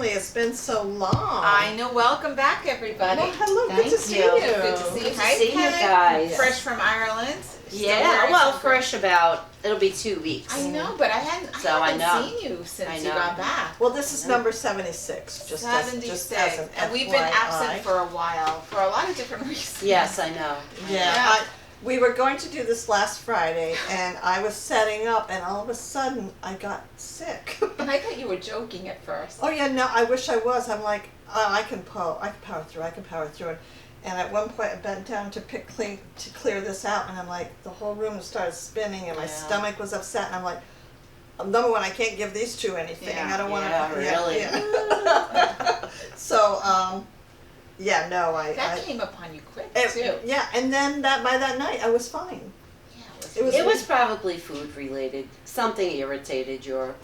It's been so long. I know. Welcome back, everybody. Well, hello. Thank Good to see you. Good to see you. Good to see you guys. Fresh from Ireland. Yeah. Well, fresh about. It'll be 2 weeks. I know, but I haven't seen you since you got back. Well, this is number 76. Just 76, and we've FYI. been absent for a while for a lot of different reasons. Yes, I know. Yeah. We were going to do this last Friday, and I was setting up, and all of a sudden, I got sick. And I thought you were joking at first. Oh yeah, no, I wish I was. I'm like, oh, I can power through. And at one point, I bent down to clear this out, and I'm like, the whole room started spinning, and my stomach was upset, and I'm like, number one, I can't give these two anything. I don't want to. Yeah, really. Yeah. So, That came upon you quick too. Yeah, and then by that night, I was fine. It was probably food related. Something irritated your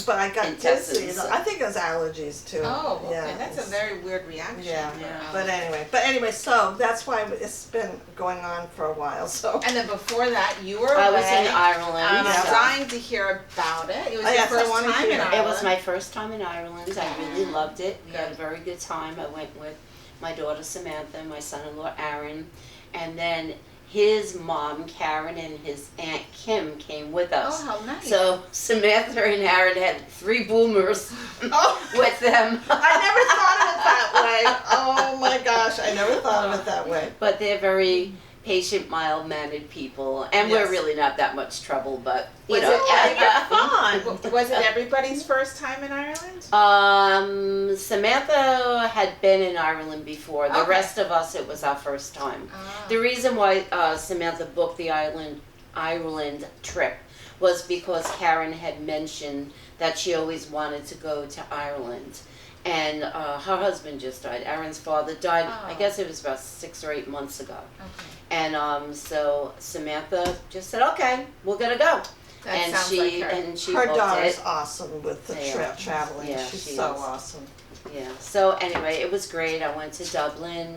but I got intestines. dizzy. I think it was allergies too. Oh, okay. Yeah, That's a very weird reaction. Yeah. But anyway, so that's why it's been going on for a while. So. And then before that, you were away. I was in Ireland. I'm dying to hear about it. It was your first time in Ireland. It was my first time in Ireland. I really loved it. We had a very good time. I went with my daughter Samantha, my son-in-law Aaron, and then his mom, Karen, and his Aunt Kim came with us. Oh, how nice. So Samantha and Aaron had 3 boomers with them. I never thought of it that way. Oh my gosh, I never thought of it that way. But they're very patient, mild-mannered people, and we're really not that much trouble, but, you're fun. Was it everybody's first time in Ireland? Samantha had been in Ireland before. The rest of us, it was our first time. The reason why Samantha booked the Ireland trip was because Karen had mentioned that she always wanted to go to Ireland. And her husband just died. Aaron's father died, I guess it was about 6 or 8 months ago. Okay. And so Samantha just said, okay, we're going to go. That sounds like her. And she her booked daughter's it. awesome with the traveling. Yeah, she's she so is. awesome. Yeah. So anyway, it was great. I went to Dublin.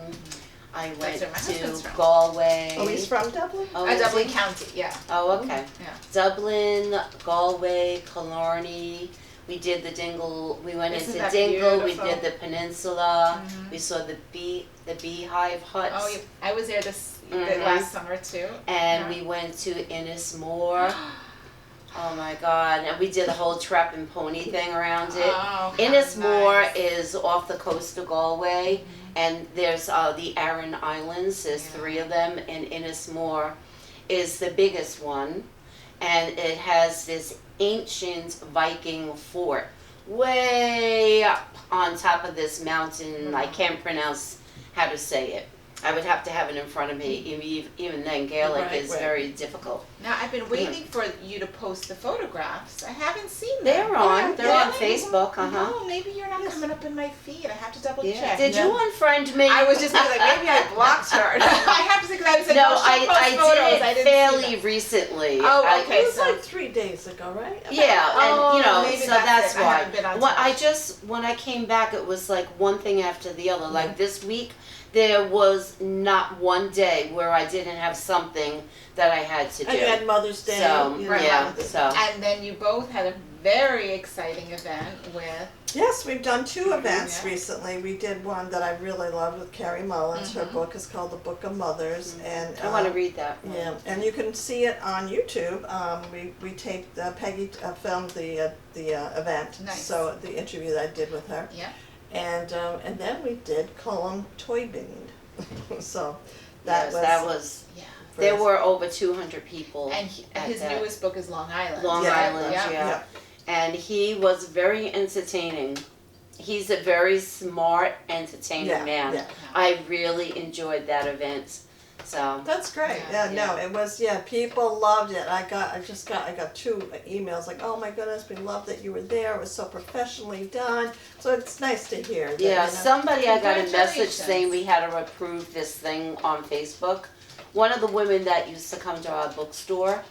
I went where my husband's to from. Galway. Oh, he's from Dublin? Oh, Dublin County, yeah. Oh, okay. Yeah. Dublin, Galway, Killarney. We did the Dingle. We went Isn't into that Dingle. beautiful? We did the peninsula. We saw the beehive huts. Oh, I was there last summer too. And we went to Innismore. Oh my God! And we did a whole trap and pony thing around it. Oh, Innismore nice. is off the coast of Galway, and there's the Aran Islands. There's 3 of them, and Innismore is the biggest one, and it has this ancient Viking fort way up on top of this mountain. I can't pronounce how to say it. I would have to have it in front of me. Even then, Gaelic is very difficult. Now, I've been waiting for you to post the photographs. I haven't seen them. They're on Facebook. No, maybe you're not coming up in my feed. I have to double check. Did you unfriend me? I was just like, maybe I blocked her. I have to think I said, I did it fairly recently. Oh, okay. It was like 3 days ago, right? Yeah, and maybe so that's it. I why. haven't been on When I came back, it was like one thing after the other. Like this week, there was not one day where I didn't have something that I had to do. And you had Mother's Day. So and then you both had a very exciting event with... Yes, we've done 2 events recently. We did one that I really loved with Carrie Mullins. Her book is called The Book of Mothers. And I want to read that one. Yeah, and you can see it on YouTube. We taped, Peggy filmed the event. Nice. So the interview that I did with her. Yeah. And then we did Cullum Toybing. So that was there were over 200 people. And his newest book is Long Island. Long Island, yeah. And he was very entertaining. He's a very smart, entertaining man. Yeah. I really enjoyed that event. So that's great. No, it was. People loved it. I got 2 emails like, "Oh my goodness, we love that you were there. It was so professionally done." So it's nice to hear. That, somebody I got a message saying we had to approve this thing on Facebook. One of the women that used to come to our bookstore,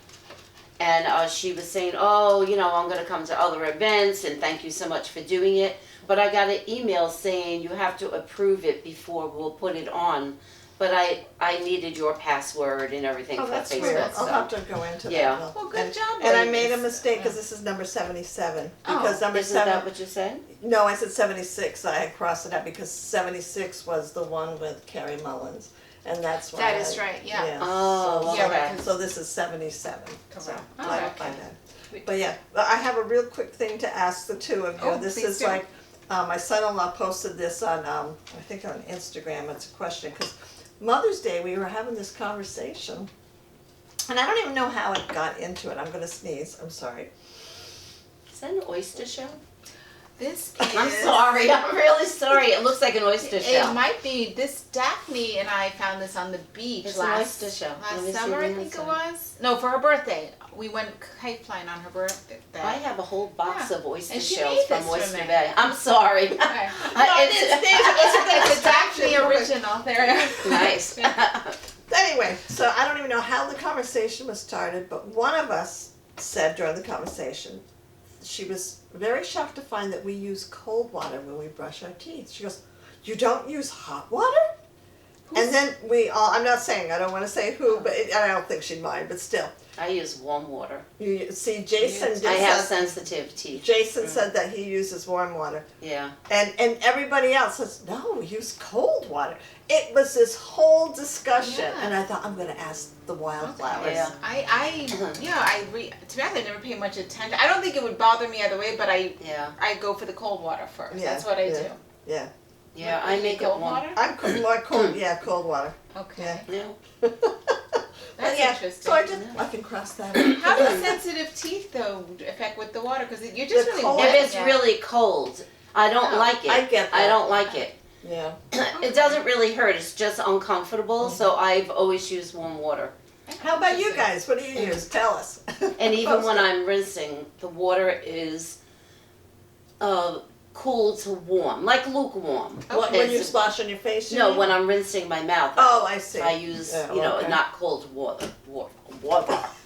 and she was saying, "Oh, I'm going to come to other events, and thank you so much for doing it." But I got an email saying you have to approve it before we'll put it on But I needed your password and everything Oh, for that's Facebook. weird. I'll So. have to go into that. Yeah. Well, good job, And I made a ladies. mistake because this is number 77. Oh, Because number Isn't 7. that what you said? No, I said 76. I had crossed it out because 76 was the one with Carrie Mullins. And that's why. That is right, yeah. Oh, Yeah, okay. right. So this is 77. So, Correct. I Oh, don't find okay. that. But yeah, I have a real quick thing to ask the two of you. Oh, This please is do. like, my son-in-law posted this on, I think on Instagram. It's a question because Mother's Day we were having this conversation, and I don't even know how it got into it. I'm gonna sneeze. I'm sorry. Is that an oyster shell? This is. I'm sorry. I'm really sorry. It looks like an oyster shell. It might be. This Daphne and I found this on the beach It's an last oyster shell. Let me see summer, the I think it inside. was. No, for her birthday. We went kite flying on her birthday. I have a whole box Yeah. of oyster And she shells made from this for Oyster me. Bay. I'm sorry. Okay. It's It's a Daphne original. There. nice. Anyway, so I don't even know how the conversation was started, but one of us said during the conversation, she was very shocked to find that we use cold water when we brush our teeth. She goes, "You don't use hot water?" And then we all, I'm not saying, I don't want to say who, but I don't think she'd mind, but still. I use warm water. You see, Jason did I have said, sensitive teeth. Jason said that he uses warm water. Yeah. And everybody else says, no, we use cold water. It was this whole discussion, Yeah. and I thought, I'm going to ask the Wildflowers. Yeah. To be honest, I never pay much attention. I don't think it would bother me either way, but I go for the cold water first. Yeah, That's what I yeah. do. Yeah. Yeah, What, I you make it cold warm. water? I'm more cold, yeah, cold water. Okay. Yeah. Yeah. That's yeah, interesting. so I can cross that out. How do sensitive teeth though affect with the water? Because you're just The really cold- wet. If it's yeah. really cold, I don't Oh, like it. I get that. I don't like it. Yeah. It doesn't really hurt. It's just uncomfortable. So I've always used warm water. How about you guys? What do you use? Tell us. And even when I'm rinsing, the water is cool to warm, like lukewarm. What, when you It's- splash on your face? you No, mean? when I'm rinsing my mouth. Oh, I see. I use, Yeah, okay. not cold water. Water.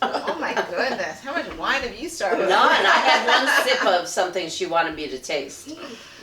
Oh my goodness! How much wine have you started? None. I had one sip of something she wanted me to taste.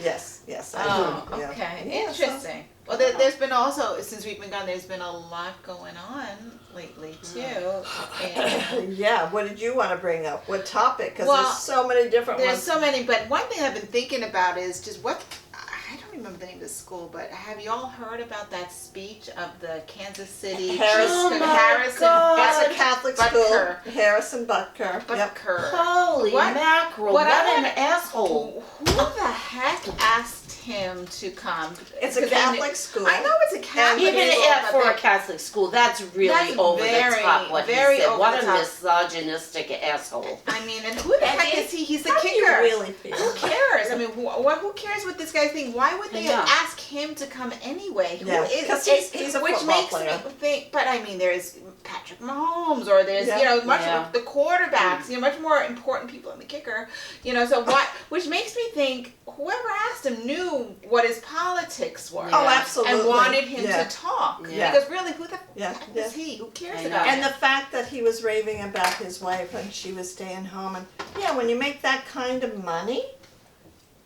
Yes, yes. I Oh, do. Yeah. okay. Yeah, so- Interesting. Well, there's been also, since we've been gone, there's been a lot going on lately too. And Yeah, what did you want to bring up? What topic? Because Well, there's so many different there's ones. so many, but one thing I've been thinking about is just I don't remember the name of the school, but have you all heard about that speech of the Kansas City Harrison. Oh my Harrison God. That's a Catholic school. Butker. Harrison Butker. Yep. Butker. Holy What- mackerel! what What, I an wanna- asshole! Who the heck asked him to come? It's a 'Cause Catholic school. I know it's a Catholic Even school, but for they- a Catholic school, that's really That's over the very, top. What very he said. over What the a top. misogynistic asshole. I mean, and who the And heck it- is he? He's the How do you kicker. really feel? Who cares? I mean, who cares what this guy's thinking? Why would they Yeah. ask him to come anyway? Yeah, Who is 'cause it? he's a which football makes player. me think. But I mean, there's Patrick Mahomes, or there's Yeah. much Yeah. the quarterbacks, much more important people than the kicker. So what? Which makes me think whoever asked him knew what his politics were. Oh, Yeah. absolutely. And wanted him Yeah. to talk. Yeah. Because really, who the Yeah, heck yeah. is he? Who cares I know. about And him? the fact that he was raving about his wife when she was staying home, and yeah, when you make that kind of money,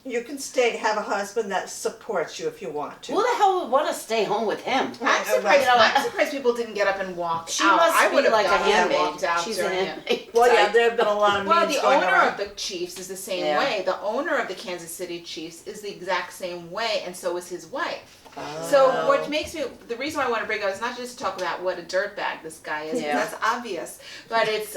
you can have a husband that supports you if you want to. Who the hell would want to stay home with him? I'm surprised people didn't get up and walk She out. must I be would have like a gotten up and handmaid. walked out She's a during it. handmaid. Well, yeah, there have been a lot of Well, memes the going owner around. of the Chiefs is the same Yeah. way. The owner of the Kansas City Chiefs is the exact same way, and so is his wife. Oh. So what makes me, the reason why I want to bring up is not just to talk about what a dirtbag this guy is, Yeah. because that's obvious, but it's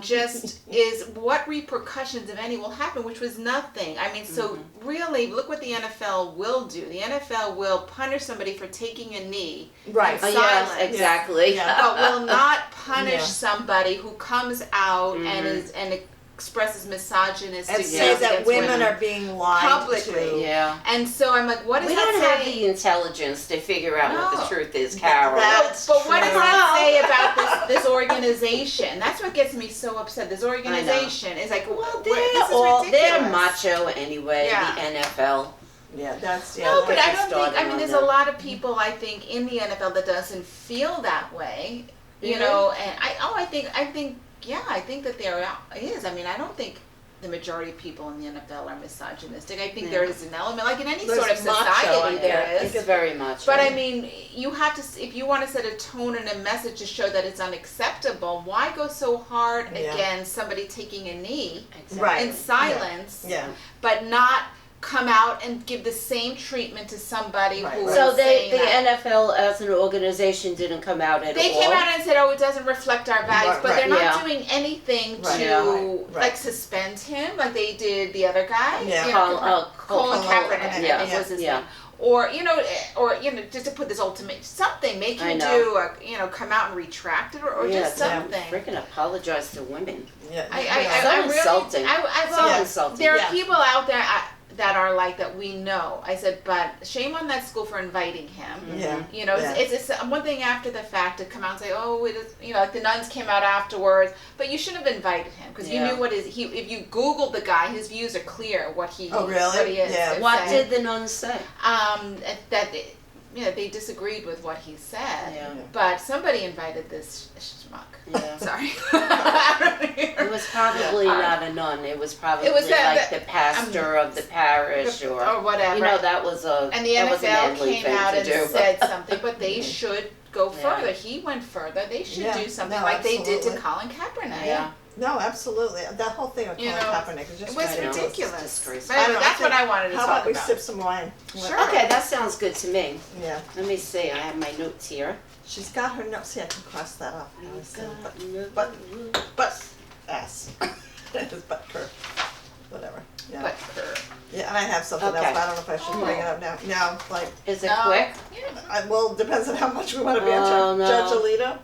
just is what repercussions, if any, will happen, which was nothing. I mean, so really, look what the NFL will do. The NFL will punish somebody for taking a knee. Right. Oh, Silence. yes, exactly. Yeah. But will not punish Yeah. somebody who comes out and expresses misogynistic And views say that against women are being lied Publicly. to. Yeah. And so I'm like, what does We that don't say? have the intelligence to figure out what No. the truth is, Carol. That's But what does true. that say about this organization? That's what gets me so upset. This organization is like, Well, this is they're ridiculous. macho anyway, Yeah. the NFL. Yeah, that's No, but We're I just don't think. I starting mean, on there's them. a lot of people I think in the NFL that doesn't feel that way. You Mhm. know, and I think, yeah, I think that there is. I mean, I don't think the majority of people in the NFL are misogynistic. I think Yeah. there is an element, like in any There's sort of macho, society, I there It's is. very much. But I mean, you have to, if you want to set a tone and a message to show that it's unacceptable, why go so hard Yeah. against somebody taking a knee Exactly. Right. in silence, Yeah. but not come out and give the same treatment to somebody Right, who right. So is saying the that. NFL as an organization didn't come out at They all. came out and said, "Oh, it doesn't reflect our values," Right, but right. they're not Yeah. doing anything Right. to Yeah. like suspend him, like they did the other guy. Yeah. You know, Colin Colin Kaepernick, I yeah. think was his Yeah. name. Or just to put this ultimate something, make I him know. do come out and retract it, or Yeah, just something. Freaking apologize to women. Yeah. So I really, insulting. So Yeah. insulting. there are Yeah. people out there that are like that. We know. I said, but shame on that school for inviting him. Yeah. You know, Yeah. it's one thing after the fact to come out and say, oh, it is, like the nuns came out afterwards, but you shouldn't have invited him because you Yeah. knew if you Googled the guy, his views are clear, what he Oh, really? what he is. Yeah. It's What saying. did the nuns say? That they disagreed with what he said, Yeah. but somebody invited this schmuck. Yeah. Sorry. It was probably Yeah. not a nun. It was probably It was the pastor of the parish or whatever. that was a And the that was a NFL manly came thing out to and do. said something, but they should go Yeah. further. He went further. They should Yeah. do something No, like they did to absolutely. Colin Kaepernick. Yeah. No, absolutely. That whole thing with You Colin know, Kaepernick is just It was ridiculous. ridiculous. Disgraceful. But anyway, I don't that's know, what I wanted to How talk about we about. sip some wine? Sure. Okay, that sounds good to me. Yeah. Let me see. I have my notes here. She's got her notes. See, I can cross that off. But ass. It's butt curve. Whatever. Yeah. But her. Yeah, and I have something Okay. else, but I don't know if I should bring it up now. No, like, Is it No. quick? well, depends on how much we want to banter. Oh, no. Judge Alito.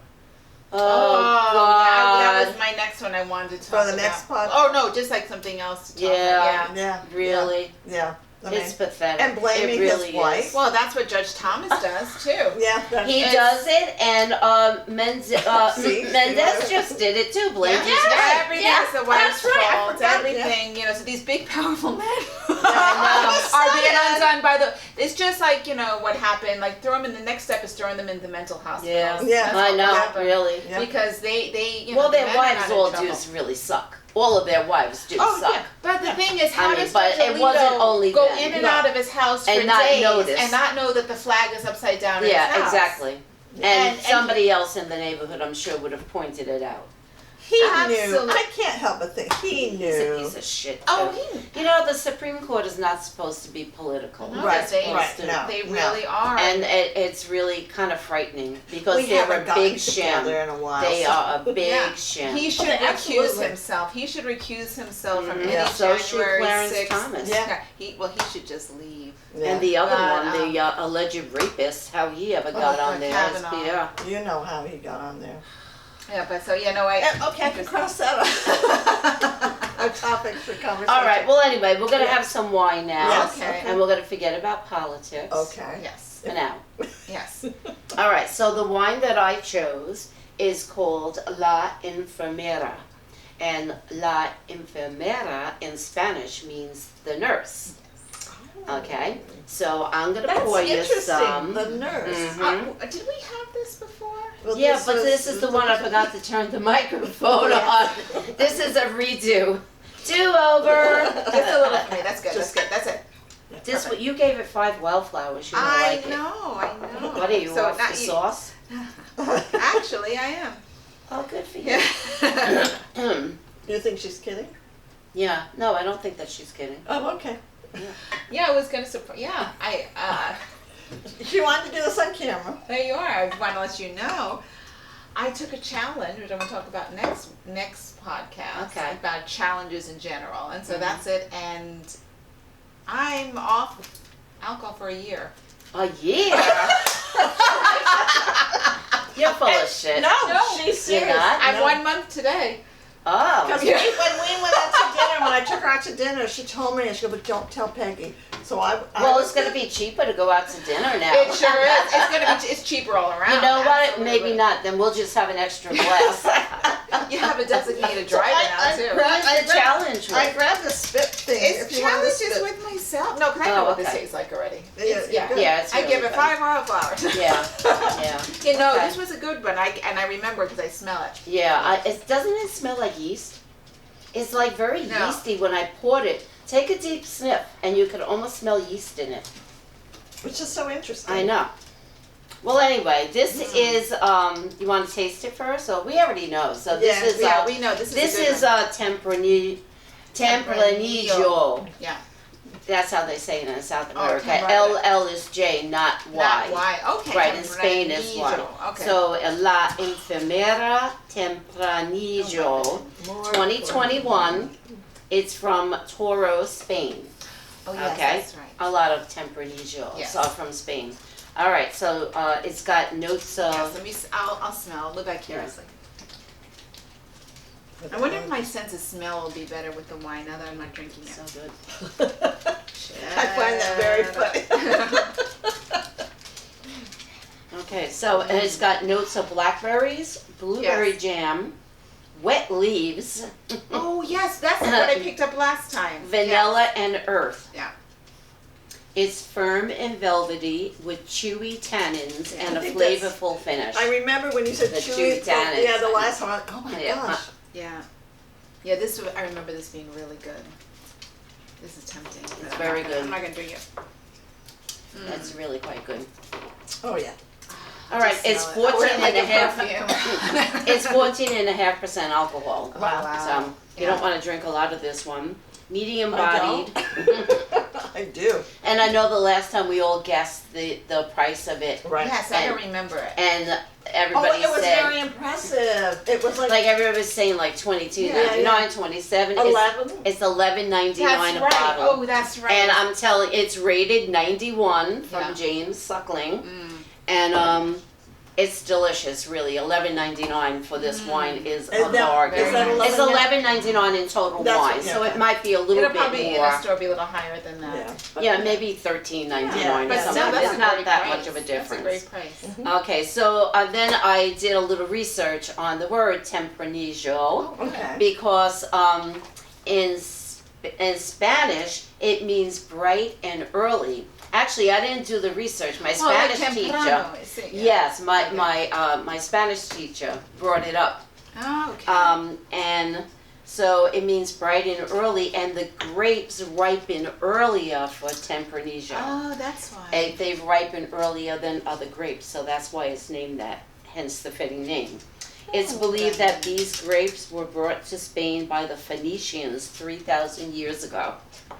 Oh, yeah, God. that was my next one I wanted to talk For the about. next pod? Oh no, just like something else to talk Yeah. about. Yeah. Really? Yeah. I mean, It's pathetic. and blaming it really his wife. is. Well, that's what Judge Thomas does too. yeah. That's, He It's- does it, and See? Mendez just did it too. Blamed his Yeah, wife. everything's the wife's that's right, I fault. forgot, Everything, so these big powerful men I know. are being undone by the. It's just like what happened. Like throw them in the next step is throwing them in the mental hospital. Yeah, Yeah. That's I what know, happened. really. Yeah. Because they Well, the their men are wives not in all trouble. do really suck. All of their wives do Oh, suck. yeah. But the thing is, how I mean, does but Judge it wasn't Alito only go them. in and No. out of his house And for not days notice. and not know that the flag is upside down in his Yeah, house? exactly. And And somebody else in the neighborhood, I'm sure, would have pointed it out. he knew. Absolutely. I can't help but think he He's a knew. piece of shit. Too. Oh, the Supreme Court is not supposed to be political. No, Right, they, right, no. they no. really are. And it's really kind of frightening because We they're haven't a gotten big sham. together in a while. They so- are a big Yeah. sham. He should Oh, recuse absolutely. himself. He should recuse himself from Mhm. any Yeah. So should January Clarence 6th. Thomas. Yeah. He should just leave. Yeah. And the other But, one, the alleged rapist, how he ever got on there. Kavanaugh. Yeah. You know how he got on there. Yeah, but so I. Yeah, okay, I can cross that off. Our topics for conversation. All right. Well, anyway, we're gonna have some wine now, Yes, Okay. and we're gonna forget about politics. Okay. Yes. For now. Yes. All right. So the wine that I chose is called La Enfermera, and La Enfermera in Spanish means the nurse. Okay. So I'm gonna That's pour you interesting. some. The nurse. Mhm. Did we have this before? Well, Yeah, but this is the one I forgot to turn the microphone on. This is a redo. Do-over. Just a little for me. That's good. That's good. That's it. This you gave it 5 wildflowers. You don't I like know. it. What are you So off not the you- sauce? Actually, I am. Oh, good for you. Yeah. You think she's kidding? Yeah. No, I don't think that she's kidding. Oh, okay. Yeah, I was gonna support. Yeah, She wanted to do this on camera. there you are. I want to let you know. I took a challenge, which I'm going to talk about next podcast. Okay. About challenges in general, and so Mhm. that's it. And I'm off alcohol for a year. A year? You're full of shit. No, No, she's serious. you're not? I'm No. 1 month today. Oh. Because when we went out to dinner, when I took her out to dinner, she told me, and she goes, but don't tell Peggy. So I Well, was it's going to be cheaper to go out to dinner now. It sure is. It's gonna be. It's cheaper all around. You know what? Absolutely. Maybe not. Then we'll just have an extra glass. You have a designated So driver I now too. Who's the challenge I with? grabbed the spit thing. It's if you want the challenges spit. with myself. No, because I know Oh, what this okay. tastes like already. Yeah, It's- yeah, good. Yeah, it's I really give it good. 5 wildflowers. Yeah, yeah. You know, Okay. this was a good one. I remember because I smell it. Yeah, doesn't it smell like yeast? It's like very No. yeasty when I poured it. Take a deep sniff, and you could almost smell yeast in it. Which is so interesting. I know. Well, anyway, this is, you want to taste it first? So we already know. So this is, we know this is this a good is one. Tempranillo. Yeah. That's how they say it in South America. Tempranillo. LL is J, not Y. Not Y. Okay. Right, in Spain is Y. Tempranillo. Okay. So, La Enfermera Tempranillo, More 2021. It's from Toro, Spain. Oh yes, Okay. that's right. A lot of Tempranillos Yes. are from Spain. All right, so it's got notes of. Yes, let me. I'll smell. I'll live back here a second. for I wonder if my sense of smell will be better with the wine now that I'm not drinking it. So good. I find that very funny. Okay, so and it's got notes of blackberries, blueberry Yes. jam, wet leaves, Oh yes, that's what I picked up last time. vanilla, and earth. Yeah. It's firm and velvety with chewy tannins and I a think that's- flavorful finish. I remember when you said The chewy. chewy tannins. Yeah, the last time. I was like, oh my Yeah. gosh. Yeah. Yeah. I remember this being really good. This is tempting. It's very good. I'm not gonna drink it. That's really quite good. Oh yeah. All right, Just it's smell it. 14 Like and a a half. perfume. It's 14.5% alcohol. Wow. So you don't want to drink a lot of this one. Medium I bodied. I do. And I know the last time we all guessed the price of it, Right. Yes, I don't remember it. and Oh, everybody it was said, very impressive. It was like everybody was saying, like $22.99, Yeah. 27. 11. It's $11.99 That's a right. bottle. Oh, that's right. And I'm telling, it's rated 91 from Yeah. James Suckling, Mm. and it's delicious. Really, $11.99 for this wine is a Is that- bargain. is that It's 11? $11.99 in total That's wine, what- yeah, so okay. it might be a little It'll bit probably in more. a store be a little higher than that. Yeah. Yeah, maybe $13.99 Yeah, or but something. still, It's not that price. much of a That's difference. a great price. Okay, so then I did a little research on the word Tempranillo Okay. because in Spanish it means bright and early. Actually, I didn't do the research. My Spanish teacher. Yes, my Spanish teacher brought it up. Oh, okay. And so it means bright and early, and the grapes ripen earlier for Tempranillo. Oh, that's why. They ripen earlier than other grapes, so that's why it's named that, hence the fitting name. It's believed that these grapes were brought to Spain by the Phoenicians 3,000 years ago. Wow.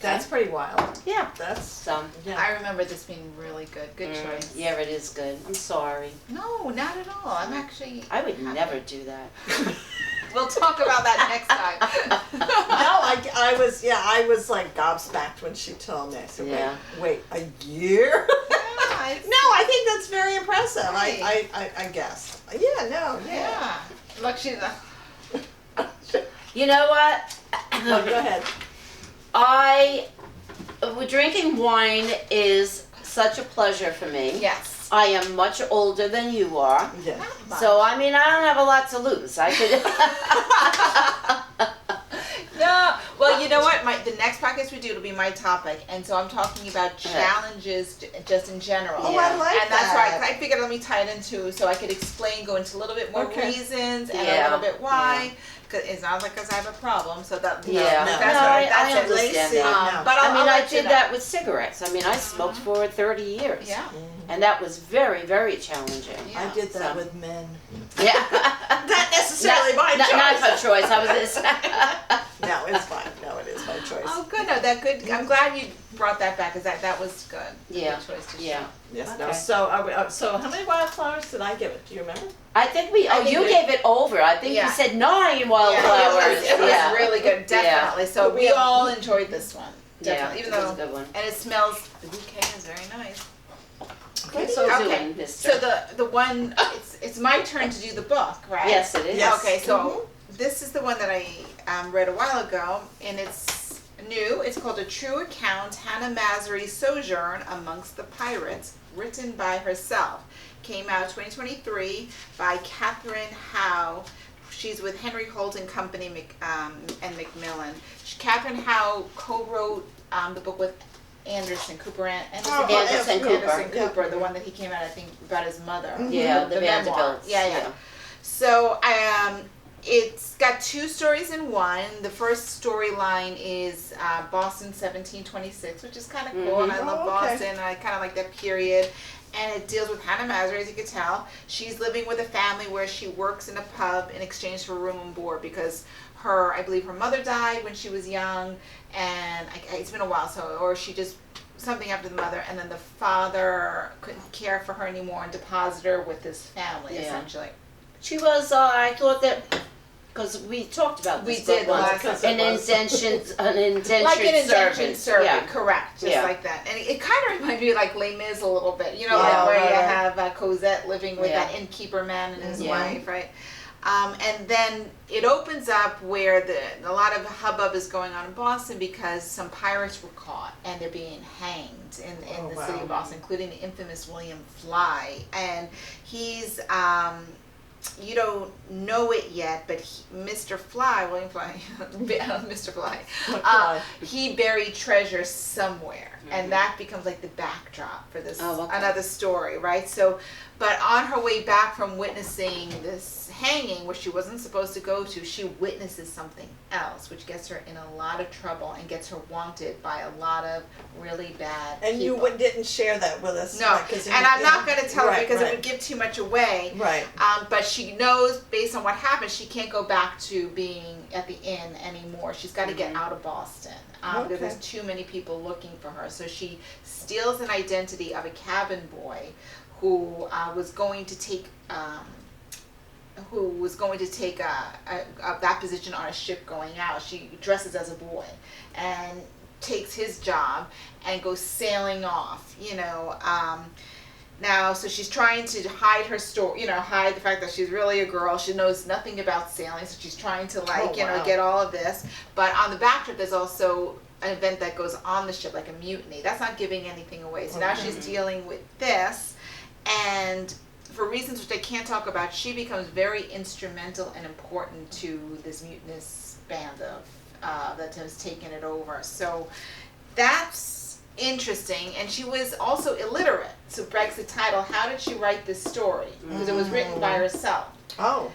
That's pretty wild. Yeah. That's So, yeah. I remember this being really good. Good choice. yeah, it is good. I'm sorry. No, not at all. I'm actually. I would never do that. We'll talk about that next time. No, I was like gobsmacked when she told me. I said, Yeah. wait, a year? Yeah, No, I think that's very impressive. Right. I guess. Yeah, no, yeah. Yeah. Look, she's a. You know what? Oh, go ahead. Drinking wine is such a pleasure for me. Yes. I am much older than you are. Yeah. So, I mean, I don't have a lot to lose. I could. No. Well, you know what? The next podcast we do it'll be my topic, and so I'm talking about challenges just in general. Oh, Yeah. I like And that's that. why I figured let me tie it into so I could explain, go into a little bit more Okay. reasons and Yeah. a little bit why. Because it's not like 'cause I have a problem. So that Yeah. No, that's No, what I that's it. understand Lacey, that. no. But I mean, I'll I let you did know. that with cigarettes. I mean, I smoked for 30 years. Yeah. And that was very, very challenging. I did that So- with men. Yeah. Not necessarily my choice. Not her choice. I was this. No, it's fine. No, it is my choice. Oh, good. No, that good. I'm glad you brought that back because that was good. Yeah. Good choice to Yeah. share. Yes, no. Okay. So how many wildflowers did I give it? Do you remember? I think we. I Oh, think you we- gave it over. I think Yeah. you said 9 wildflowers. It was Yeah. really good, definitely. So But we we have- all enjoyed this one. Yeah, Definitely. it Even was though, a good one. and it smells. The bouquet is very nice. What are so- you okay. doing, mister? So the one it's my turn to do the book, right? Yes, it is. Yes. Okay, so this is the one that I read a while ago, and it's new. It's called A True Account: Hannah Masury's Sojourn Amongst the Pyrates, written by herself. Came out 2023 by Katherine Howe. She's with Henry Holt and Company and Macmillan. Katherine Howe co-wrote the book with Anderson Cooper. Anderson Cooper, the one that he came out, I think, about his mother. Yeah, the memoir. Vanderbilts. Yeah. So it's got 2 stories in one. The first storyline is Boston 1726, which is kind of cool. And I love Boston. I kind of like that period. And it deals with Hannah Masury, as you can tell. She's living with a family where she works in a pub in exchange for room and board because I believe her mother died when she was young, and it's been a while, or she just, something happened to the mother, and then the father couldn't care for her anymore and deposited her with his family, essentially. She was, I thought that, because we talked about this. We did once, an indentured like an indentured servant, yeah. correct, just like that. And it kind of reminded me of like Les Mis a little bit, you know, like where you have Cosette living with that innkeeper man and his wife, right? And then it opens up where a lot of hubbub is going on in Boston because some pirates were caught and they're being hanged in the city of Boston, including the infamous William Fly. And he's, you don't know it yet, but Mr. Fly, William Fly, Mr. Fly, he buried treasure somewhere. And that becomes like the backdrop for this another story, right? So, but on her way back from witnessing this hanging, where she wasn't supposed to go to, she witnesses something else, which gets her in a lot of trouble and gets her wanted by a lot of really bad and people. You didn't share that with us. No, and I'm not going to tell her because it would give too much away. Right. But she knows, based on what happened, she can't go back to being at the inn anymore. She's got to get out of Boston. Because there's too many people looking for her. So she steals an identity of a cabin boy who was going to take that position on a ship going out. She dresses as a boy and takes his job and goes sailing off, you know. Now, so she's trying to hide her story, you know, hide the fact that she's really a girl. She knows nothing about sailing, so she's trying to, like, you know, get all of this. But on the backtrip, there's also an event that goes on the ship, like a mutiny. That's not giving anything away. So now she's dealing with this, and for reasons which I can't talk about, she becomes very instrumental and important to this mutinous band of that has taken it over. So that's interesting, and she was also illiterate, so begs the title, how did she write this story? Because it was written by herself. And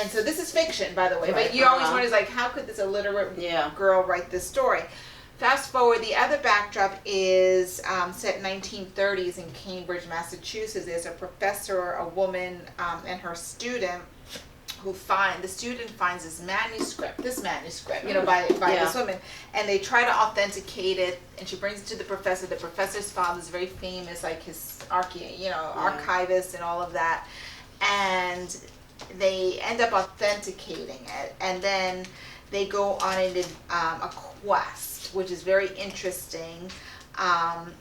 so this is fiction, by the way, but you always wonder, like, how could this illiterate girl write this story? Fast forward, the other backdrop is set in 1930s in Cambridge, Massachusetts. There's a professor, a woman, and her student the student finds this manuscript, you know, by this woman, and they try to authenticate it, and she brings it to the professor. The professor's father is very famous, like his archivist and all of that, and they end up authenticating it, and then they go on a quest, which is very interesting, and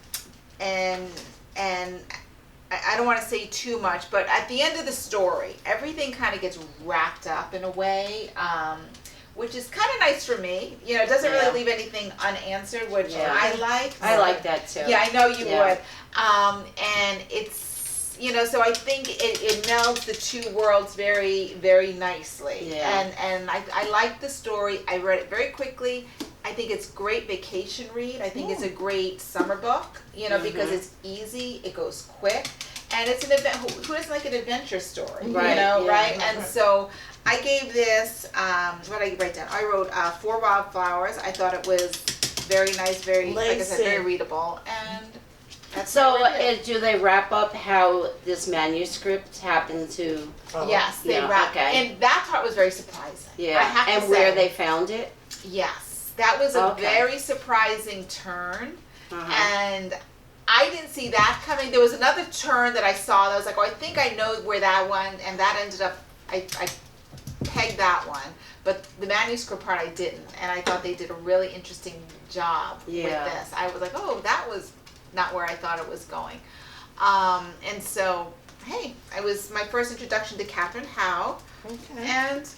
I don't want to say too much, but at the end of the story, everything kind of gets wrapped up in a way, which is kind of nice for me. You know, it doesn't really leave anything unanswered, which I like. I like that too. Yeah, I know you would. And it's, you know, so I think it melds the two worlds very, very nicely. Yeah. And I like the story. I read it very quickly. I think it's a great vacation read. I think it's a great summer book, you know, because it's easy, it goes quick, and it's an event. Who doesn't like an adventure story, you know, right? And so I gave this, what did I write down? I wrote 4 Wildflowers. I thought it was very nice, very, like I said, very readable, and that's so. Do they wrap up how this manuscript happened to? Yes, they wrap, and that part was very surprising. Yeah, I have and to where say. they found it. Yes. That was a very surprising turn, and I didn't see that coming. There was another turn that I saw that I was like, oh, I think I know where that one, and that ended up, I pegged that one, but the manuscript part I didn't, and I thought they did a really interesting job with this. I was like, oh, that was not where I thought it was going. And so, hey, it was my first introduction to Katherine Howe. And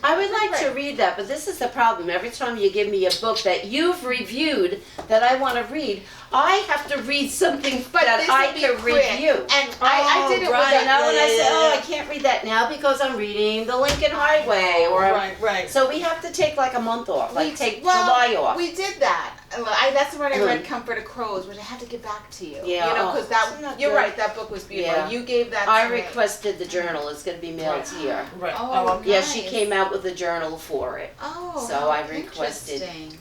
I would like to read that, but this is the problem. Every time you give me a book that you've reviewed that I want to read, I have to read something that I can review. And I did it with when I say, I can't read that now because I'm reading the Lincoln Highway. Or right. So we have to take like a month off, take July off. We did that. That's when I read Comfort of Crows, which I had to get back to you. Yeah. You know, because you're right, that book was beautiful. Yeah. You gave that to I me. requested the journal. It's going to be mailed here. Right. Oh, okay. Yeah, she came out with a journal for it. Oh, So how I requested interesting.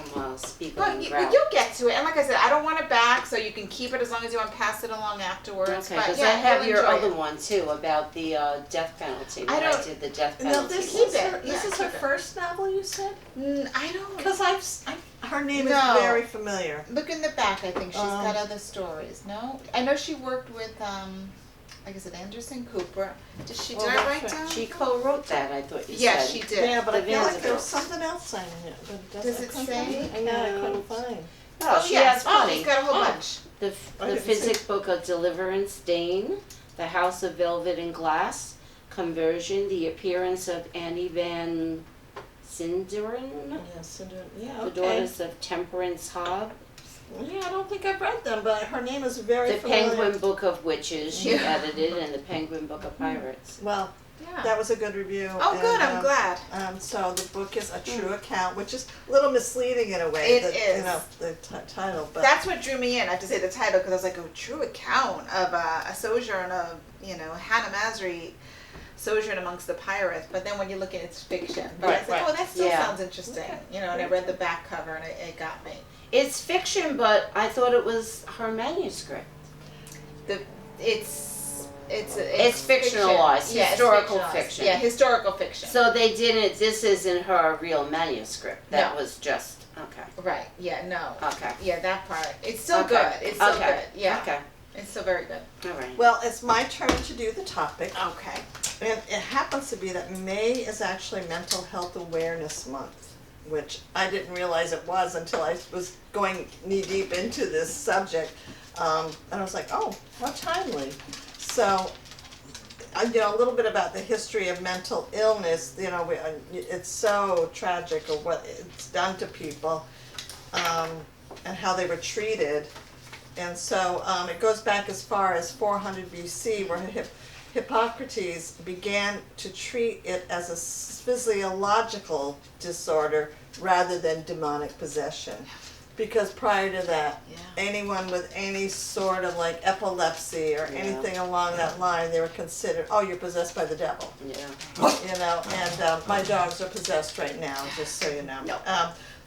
from Speaker But and you, Growl. you'll get to it. And like I said, I don't want it back, so you can keep it as long as you want to pass it along afterwards. Okay, but because yeah, I have you'll your enjoy other it. one too about the death penalty. When I did the death Now penalty. this Keep is it. her, Yeah, this is her keep it. first novel, you said? I don't. Because her name No. is very familiar. Look in the back. I think she's got other stories. No, I know she worked with like is it Anderson Cooper? Did she? Did I that's write right. down? She co-wrote that, I thought you Yeah, said. she did. Yeah, but I The feel like Vanderbilt. there was something else signing it. But Does I it couldn't say? find it. Yeah, I couldn't find. Oh, she yes. has Oh, plenty. she's got a whole bunch. The I the didn't physics book of Deliverance, Dane, The House of Velvet and Glass, Conversion, The Appearance of Annie Van Sinderen, Yes, yeah, The okay. Daughters of Temperance Hobb, Yeah, I don't think I've read them, but her name is very The familiar. Penguin Book of Witches, she Yeah. edited, and The Penguin Book of Pirates. Well, Yeah. that was a good review. Oh, good. I'm glad. So the book is a true account, which is a little misleading in a way. It is. You know, the title, but That's what drew me in. I have to say the title because I was like, a true account of a sojourn of, Hannah Masury sojourn amongst the pirates. But then when you look at its fiction, but I Right, said, right. oh, that still Yeah. sounds interesting. And I read the back cover and it got me. It's fiction, but I thought it was her manuscript. It's fictionalized, fiction. Yeah, it's historical fictionalized. fiction. Yeah, historical fiction. So this isn't her real manuscript. That was just, okay. Right. Yeah. No. Okay. Yeah, that part. It's still Okay. good. It's still Okay. good. Yeah. Okay. It's still very good. All right. well, it's my turn to do the topic. Okay. And it happens to be that May is actually Mental Health Awareness Month, which I didn't realize it was until I was going knee deep into this subject. And I was like, oh, how timely. So, a little bit about the history of mental illness. It's so tragic of what it's done to people, and how they were treated. And so it goes back as far as 400 BC, where Hippocrates began to treat it as a physiological disorder rather than demonic possession. Because prior to that, anyone with any sort of like epilepsy or anything along that line, they were considered, oh, you're possessed by the devil. Yeah. And my dogs are possessed right now, just so you know. No.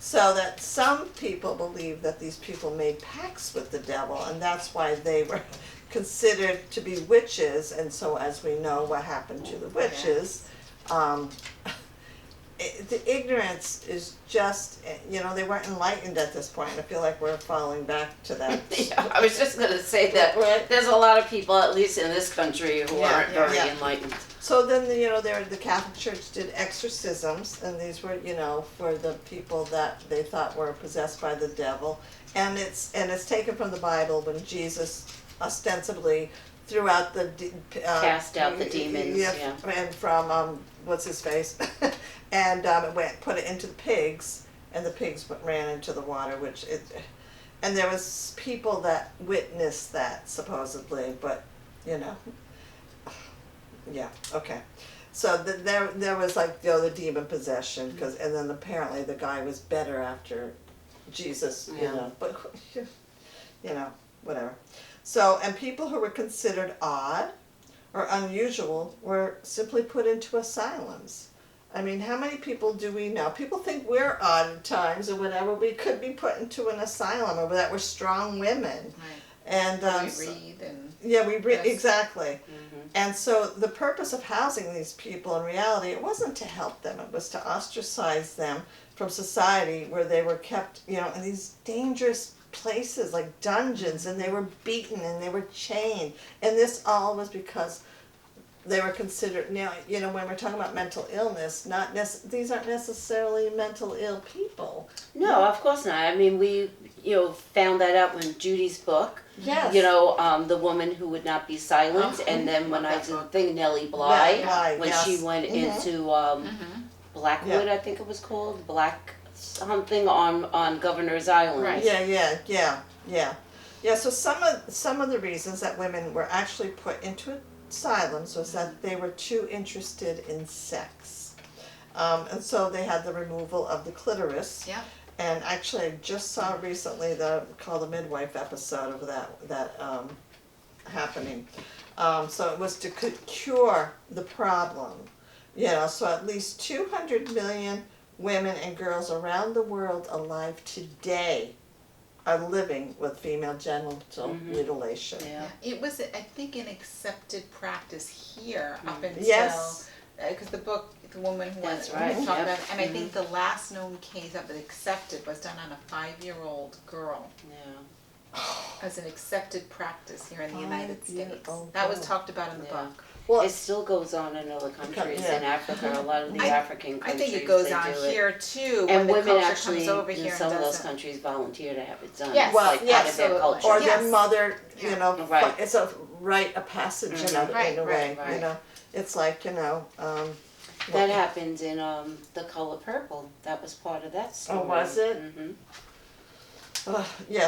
So that some people believe that these people made pacts with the devil, and that's why they were considered to be witches. And so, as we know, what happened to the witches, the ignorance is just, they weren't enlightened at this point. I feel like we're falling back to that. Yeah, I was just going to say that Right. there's a lot of people, at least in this country, who aren't very enlightened. So then, the Catholic Church did exorcisms, and these were, for the people that they thought were possessed by the devil. And it's taken from the Bible when Jesus ostensibly threw out Cast out the demons, and from what's his face, and put it into the pigs, and the pigs ran into the water, and there was people that witnessed that supposedly, but yeah, okay. So there was like the demon possession, and then apparently the guy was better after Jesus, but whatever. So, and people who were considered odd or unusual were simply put into asylums. I mean, how many people do we know? People think we're odd at times or whatever. We could be put into an asylum, or that we're strong women. Right. And we read and we read, yes. exactly. Mm-hmm. And so the purpose of housing these people, in reality, it wasn't to help them. It was to ostracize them from society, where they were kept, in these dangerous places like dungeons, and they were beaten and they were chained. And this all was because they were considered, when we're talking about mental illness, these aren't necessarily mental ill people. No, of course not. I mean, we, found that out when Judy's book, Yes. the woman who would not be silent, and then when I did the thing, Nellie Bly, Bly, when yes. she went into Blackwood, I think it was called, Black something on Governor's Island. Right. Yeah, so some of the reasons that women were actually put into asylums was that they were too interested in sex. And so they had the removal of the clitoris. Yeah. And actually, I just saw recently called the midwife episode of that happening. So it was to cure the problem. So at least 200 million women and girls around the world alive today are living with female genital mutilation. Yeah. It was, I think, an accepted practice here up until, because the book, the woman who That's was right. talking about, and I think the last known case that was accepted was done on a 5-year-old girl. Yeah. As an accepted practice here in the United States. 5-year-old That was girl. talked about in the Yeah. book. Well, It still goes on in other countries. Yeah. In Africa, a lot of the I- African I countries, think it goes they on do it. here too, And when the women culture actually, comes over in here some and of those does it. countries, volunteer to have it done. Yes. It's Well, like yes, part of their absolutely. culture. or Yes. their mother, Yeah. it's a rite of passage in a Right, way, right. It's like, That happened in The Color Purple. That was part of that story. Oh, was it? Mm-hmm.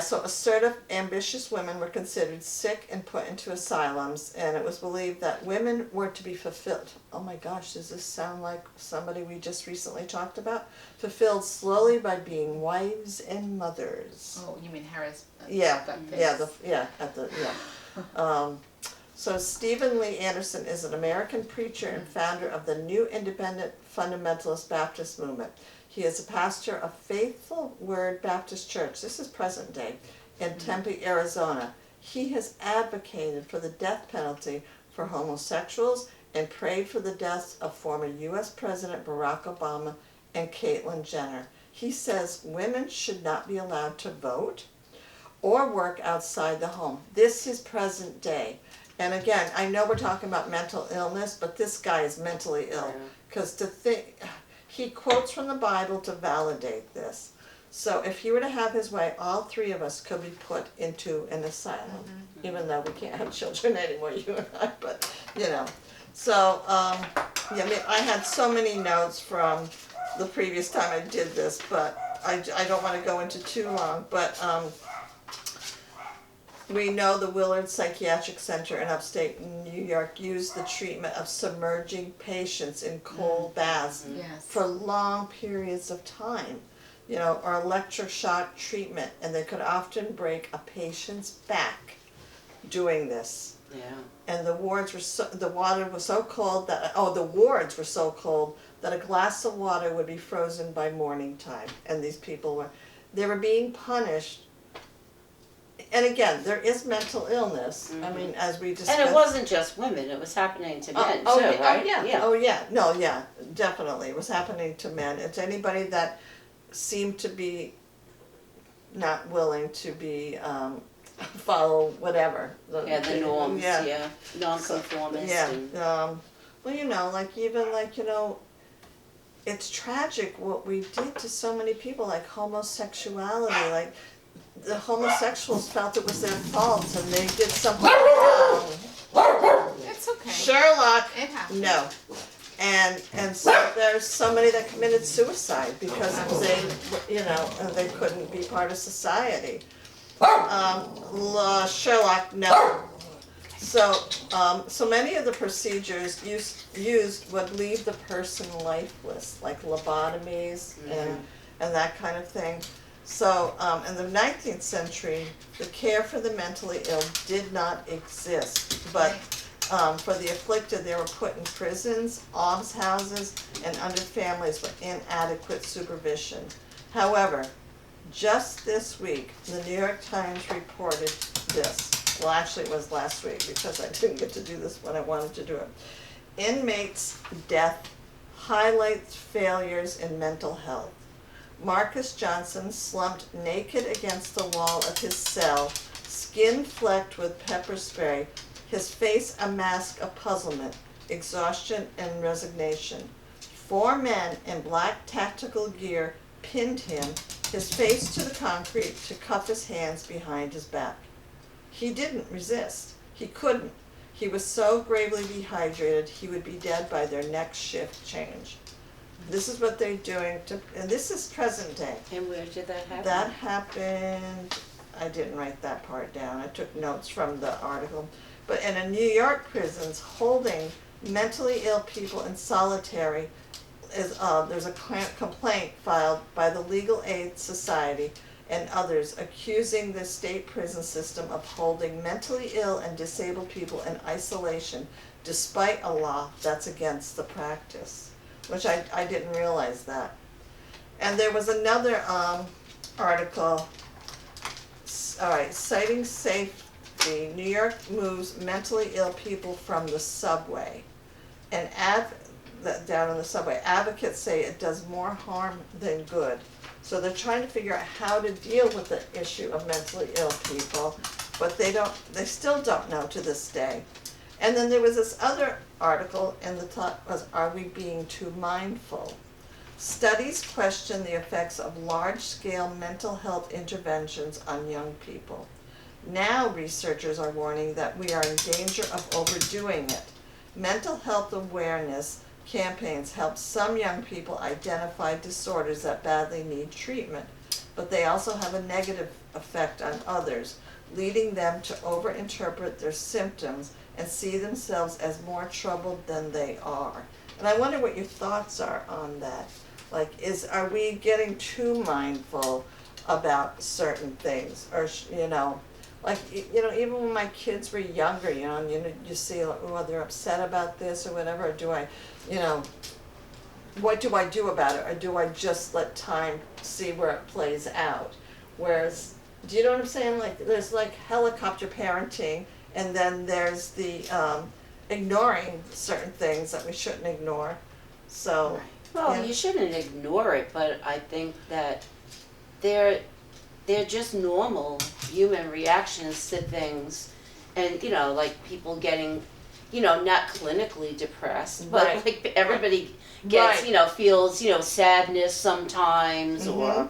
So assertive, ambitious women were considered sick and put into asylums, and it was believed that women were to be fulfilled. Oh my gosh, does this sound like somebody we just recently talked about? Fulfilled slowly by being wives and mothers. Oh, you mean Harris? Yeah, Buckface. So Stephen Lee Anderson is an American preacher and founder of the New Independent Fundamentalist Baptist Movement. He is a pastor of Faithful Word Baptist Church, this is present day, in Tempe, Arizona. He has advocated for the death penalty for homosexuals and prayed for the deaths of former U.S. President Barack Obama and Caitlyn Jenner. He says women should not be allowed to vote or work outside the home. This is present day. And again, I know we're talking about mental illness, but this guy is mentally ill. Because he quotes from the Bible to validate this. So if he were to have his way, all three of us could be put into an asylum, even though we can't have children anymore, you and I, but, So, I had so many notes from the previous time I did this, but I don't want to go into too long, but we know the Willard Psychiatric Center in upstate New York used the treatment of submerging patients in cold baths Yes. for long periods of time, or electroshock treatment, and they could often break a patient's back doing this. Yeah. And the wards were the water was so cold that the wards were so cold that a glass of water would be frozen by morning time, and these people were being punished. And again, there is mental illness. I mean, as we discussed. And it wasn't just women, it was happening to men too, right? Definitely. It was happening to men. It's anybody that seemed to be not willing to be, follow whatever. The norms, nonconformist. It's tragic what we did to so many people, like homosexuality, like, the homosexuals felt it was their fault and they did something wrong. It's okay. Sherlock, It happens. no. And so there's somebody that committed suicide because they couldn't be part of society. Sherlock, no. So many of the procedures used would leave the person lifeless, like lobotomies and that kind of thing. So, in the 19th century, the care for the mentally ill did not exist, but for the afflicted, they were put in prisons, almshouses, and under families with inadequate supervision. However, just this week, the New York Times reported this. Well, actually, it was last week because I didn't get to do this when I wanted to do it. Inmates' death highlights failures in mental health. Marcus Johnson slumped naked against the wall of his cell, skin flecked with pepper spray, his face a mask of puzzlement, exhaustion, and resignation. 4 men in black tactical gear pinned him, his face to the concrete, to cuff his hands behind his back. He didn't resist. He couldn't. He was so gravely dehydrated he would be dead by their next shift change. This is what they're doing, and this is present day. And where did that happen? That happened, I didn't write that part down, I took notes from the article. But in a New York prisons, holding mentally ill people in solitary there's a complaint filed by the Legal Aid Society and others accusing the state prison system of holding mentally ill and disabled people in isolation despite a law that's against the practice, which I didn't realize that. And there was another article, all right, citing safety, New York moves mentally ill people from the subway. And down on the subway, advocates say it does more harm than good. So they're trying to figure out how to deal with the issue of mentally ill people, but they still don't know to this day. And then there was this other article, and the top was, are we being too mindful? Studies question the effects of large-scale mental health interventions on young people. Now researchers are warning that we are in danger of overdoing it. Mental health awareness campaigns help some young people identify disorders that badly need treatment, but they also have a negative effect on others, leading them to overinterpret their symptoms and see themselves as more troubled than they are. And I wonder what your thoughts are on that. Like, are we getting too mindful about certain things? Or, like, even when my kids were younger, and you see, oh, they're upset about this or whatever, or do I, what do I do about it? Or do I just let time see where it plays out? Whereas, do you know what I'm saying? Like, there's like helicopter parenting, and then there's the ignoring certain things that we shouldn't ignore. So, well, yeah. You shouldn't ignore it, but I think that they're just normal human reactions to things, and like people getting, not clinically depressed, but Right. like everybody gets, Right. feels, sadness sometimes, Mhm. or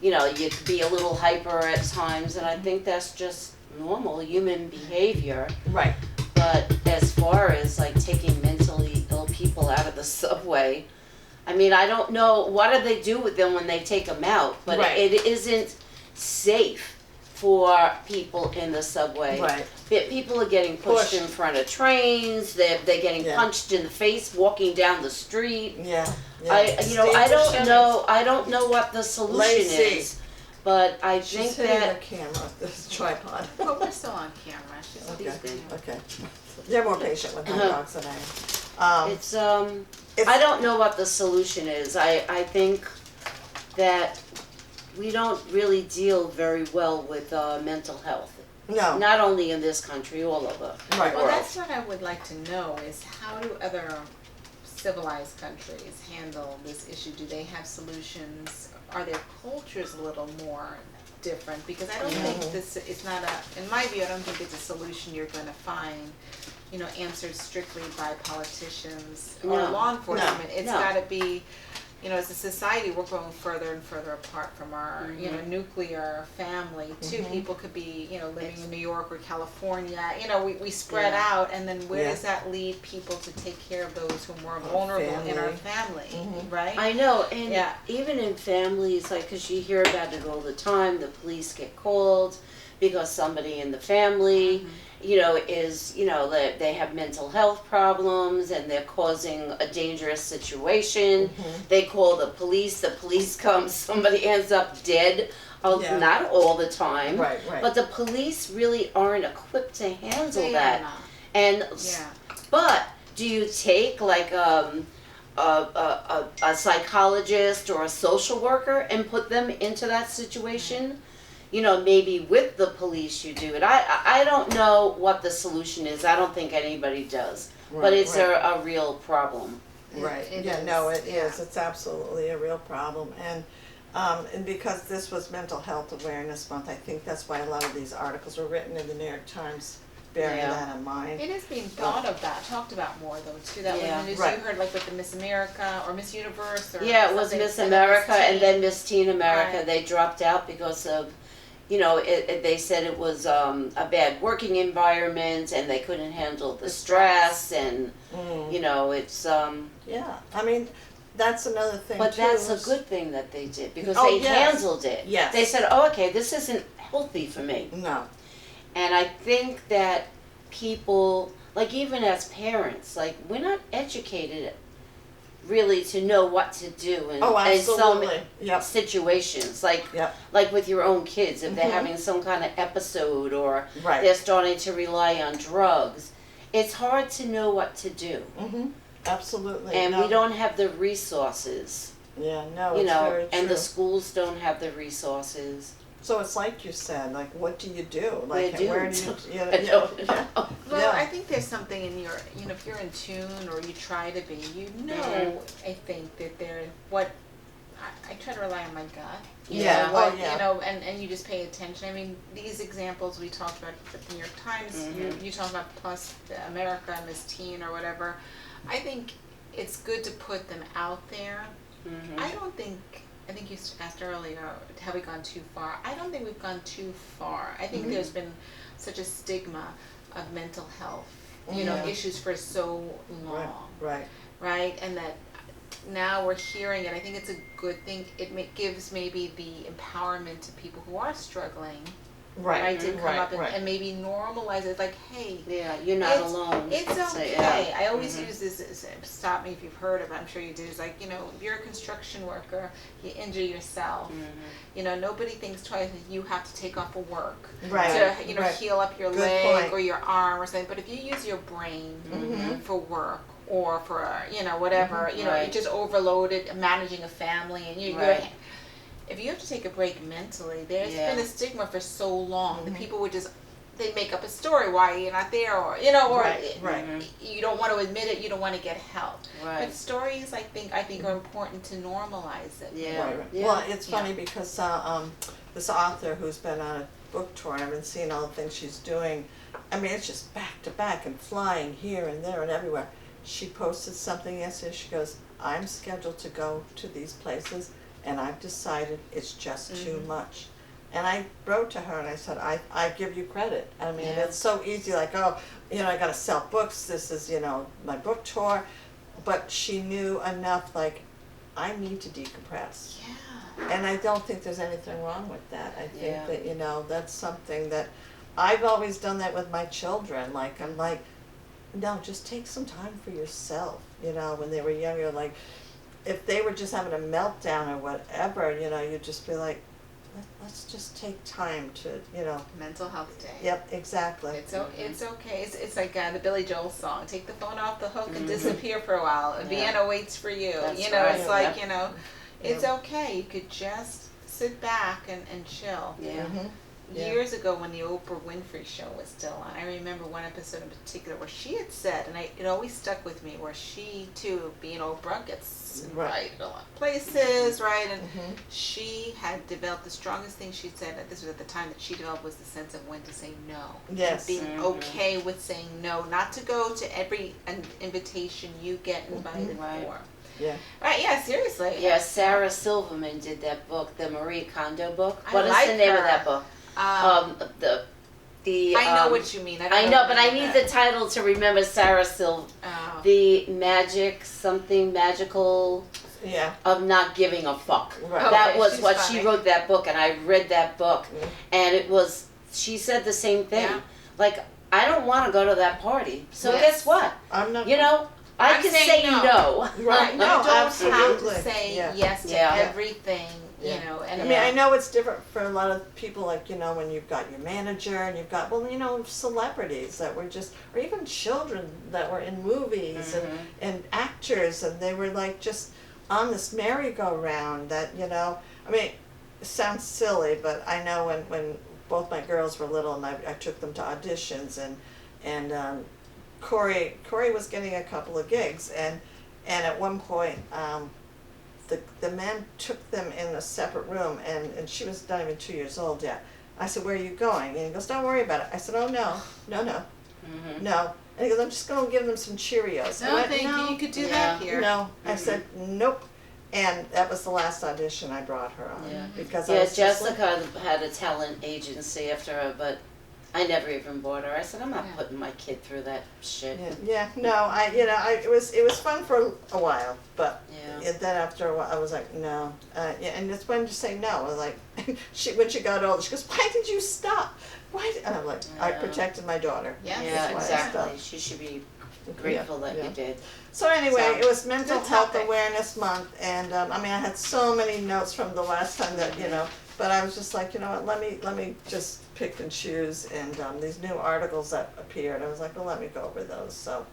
you could be a little hyper at times, and I think that's just normal human behavior. Right. But as far as like taking mentally ill people out of the subway, I mean, I don't know, what do they do with them when they take them out? But Right. it isn't safe for people in the subway. Right. People are getting pushed in front of trains. They're getting Yeah. punched in the face walking down the street. Yeah. I don't know what the solution Lacey. is, but I She's think hitting that the camera, this tripod. Oh, we're still on camera. She's Okay. Okay. They're more patient with my dogs than I am. it's I don't know what the solution is. I think that we don't really deal very well with mental health. No. Not only in this country, all over the Right. Well, world. that's what I would like to know is how do other civilized countries handle this issue? Do they have solutions? Are their cultures a little more different? Because I don't think this, it's not in my view, I don't think it's a solution you're going to find, answered strictly by politicians or No. law enforcement. It's No. got to be, as a society, we're growing further and further apart from our, nuclear family. Two people could be, living in New York or California. We spread out, and then where does that lead people to take care of those who are more vulnerable in our family, right? I know, and even in families, like, because you hear about it all the time, the police get called because somebody in the family, they have mental health problems and they're causing a dangerous situation. They call the police comes, somebody ends up dead. Not all the time, Right. but the police really aren't equipped to handle They that. are not. And Yeah. but do you take like a psychologist or a social worker and put them into that situation? Maybe with the police you do it. I don't know what the solution is. I don't think anybody does. But it's a real problem. Right. It Yeah. is. No, it Yeah. is. It's absolutely a real problem, and because this was Mental Health Awareness Month, I think that's why a lot of these articles were written in the New York Times, bearing that in mind. It is being talked about more though too. That was the news Right. you heard, like with the Miss America or Miss Universe or Yeah, it was something, Miss and then America Miss and Teen. then Miss Teen America. Right. They dropped out because of, they said it was a bad working environment and they couldn't handle the stress and, it's. Yeah. I mean, that's another thing. But too, that's a is- good thing that they did because Oh, they yes. handled it. Yes. They said, oh, okay, this isn't healthy for me. No. And I think that people, like even as parents, like we're not educated really to know what to do in, Oh, in some absolutely. Yep. situations, like Yep. like with your own kids, if they're Mhm. having some kind of episode or Right. they're starting to rely on drugs, it's hard to know what to do, Mhm. Absolutely. and No. we don't have the resources, Yeah. No. you It's know, very true. and the schools don't have the resources. So it's like you said, like, what do you do? Where Like, do where you do you? do? Yeah, I don't yeah, know. Well, Yeah. I think there's something in your, you know, if you're in tune or you try to be, you know, I think that there, what, I try to rely on my gut. You Yeah. know, what, Oh, yeah. You know, and you just pay attention. I mean, these examples we talked about at the New York Times, you talk about Plus America and Miss Teen or whatever. I think it's good to put them out there. I don't think, I think you asked earlier, have we gone too far? I don't think we've gone too far. I think there's been such a stigma of mental health, you know, Yeah. issues for so long, Right. right? And that now we're hearing it. I think it's a good thing. It gives maybe the empowerment to people who are struggling, right? To come up and maybe normalize it, like, hey, Yeah, you're not it's, alone. It's So, okay. yeah. I always use this, stop me if you've heard of it, I'm sure you do, it's like, you know, if you're a construction worker, you injure yourself, you know, nobody thinks twice that you have to take off of work Right. to, you know, Right. heal up your Good leg point. or your arm or something, but if you use your brain for work or for, you know, whatever, you know, Right. you're just overloaded managing a family and you're if you have to take a break mentally, there's been a stigma for so long that people would just, they make up a story why you're not there, or you know, or you don't want to admit it, you don't want to get help. But stories, I think are important to normalize it. Right. Well, it's funny because this author who's been on a book tour, and I've been seeing all the things she's doing. I mean, it's just back to back and flying here and there and everywhere. She posted something yesterday. She goes, "I'm scheduled to go to these places, and I've decided it's just too much." And I wrote to her and I said, I give you credit. I mean, it's so easy, like, oh, you know, I got to sell books. This is, you know, my book tour. But she knew enough, like, I need to decompress. Yeah. And I don't think there's anything wrong with that. I think that, you know, that's something that I've always done that with my children. Like, I'm like, no, just take some time for yourself. You know, when they were younger, like, if they were just having a meltdown or whatever, you know, you'd just be like, let's just take time to, you know. Mental Health Day. Yep, exactly. It's okay. It's like the Billy Joel song. Take the phone off the hook and disappear for a while. Vienna waits for you. That's you know, right. it's like, you know, it's okay. You could just sit back and chill. Yeah. Years ago when the Oprah Winfrey show was still on, I remember one episode in particular where she had said, and it always stuck with me, where she too, being Oprah, gets invited a lot of places, right? And she had developed the strongest thing she said, that this was at the time that she developed, was the sense of when to say no. Yes. And being okay with saying no, not to go to every invitation you get invited for. Yeah. Right, yeah, seriously. Yeah, Sarah Silverman did that book, the Marie Kondo book. I What is like the name her. of that book? The I know what you mean. I know, but I need the title to remember. Sarah the magic, something magical of not giving a fuck. Right. That Okay, was she's what funny. she wrote that book, and I read that book, and it was, she said the same thing. Yeah. Like, I don't want to go to that party. So Yes. guess what? I'm not. You know, I I'm can saying say no. no. Right. You No, don't have absolutely. to say Yeah. yes to Yeah. everything, you Yeah. know. And I mean, I know it's different for a lot of people, like, you know, when you've got your manager and you've got, well, you know, celebrities that were just, or even children that were in movies and actors, and they were like just on this merry-go-round that, you know, I mean, it sounds silly, but I know when both my girls were little and I took them to auditions, and Corey was getting a couple of gigs, and at one point, the man took them in a separate room, and she was not even 2 years old yet. I said, "Where are you going?" And he goes, "Don't worry about it." I said, "Oh, no. No." And he goes, "I'm just going to give them some Cheerios." no, thank you. You could do that here. No. I said, "Nope." And that was the last audition I brought her on. Yeah. Because I Yeah, was just like, Jessica had a talent agency after her, but I never even bought her. I said, I'm not putting my kid through that shit. No, it was fun for a while, but then after a while, I was like, no, and it's when you say no, I was like, when she got older, she goes, why did you stop? And I'm like, I protected my daughter. Yeah, exactly. She should be grateful that you did. So anyway, it was Mental Health topic. Awareness Month, and I had so many notes from the last time that but I was just like, you know what, let me just pick and choose, and these new articles that appeared, I was like, well, let me go over those. So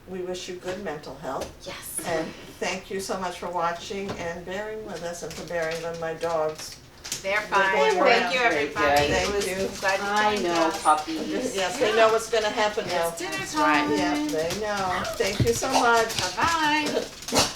we wish you good mental health. Yes. And thank you so much for watching and bearing with us and for bearing with my dogs. They're fine. Thank you, everybody. Thank you. I'm glad you joined us. Puppies. Yes, they know what's going to happen now. It's dinner time. Yeah, they know. Thank you so much. Bye-bye.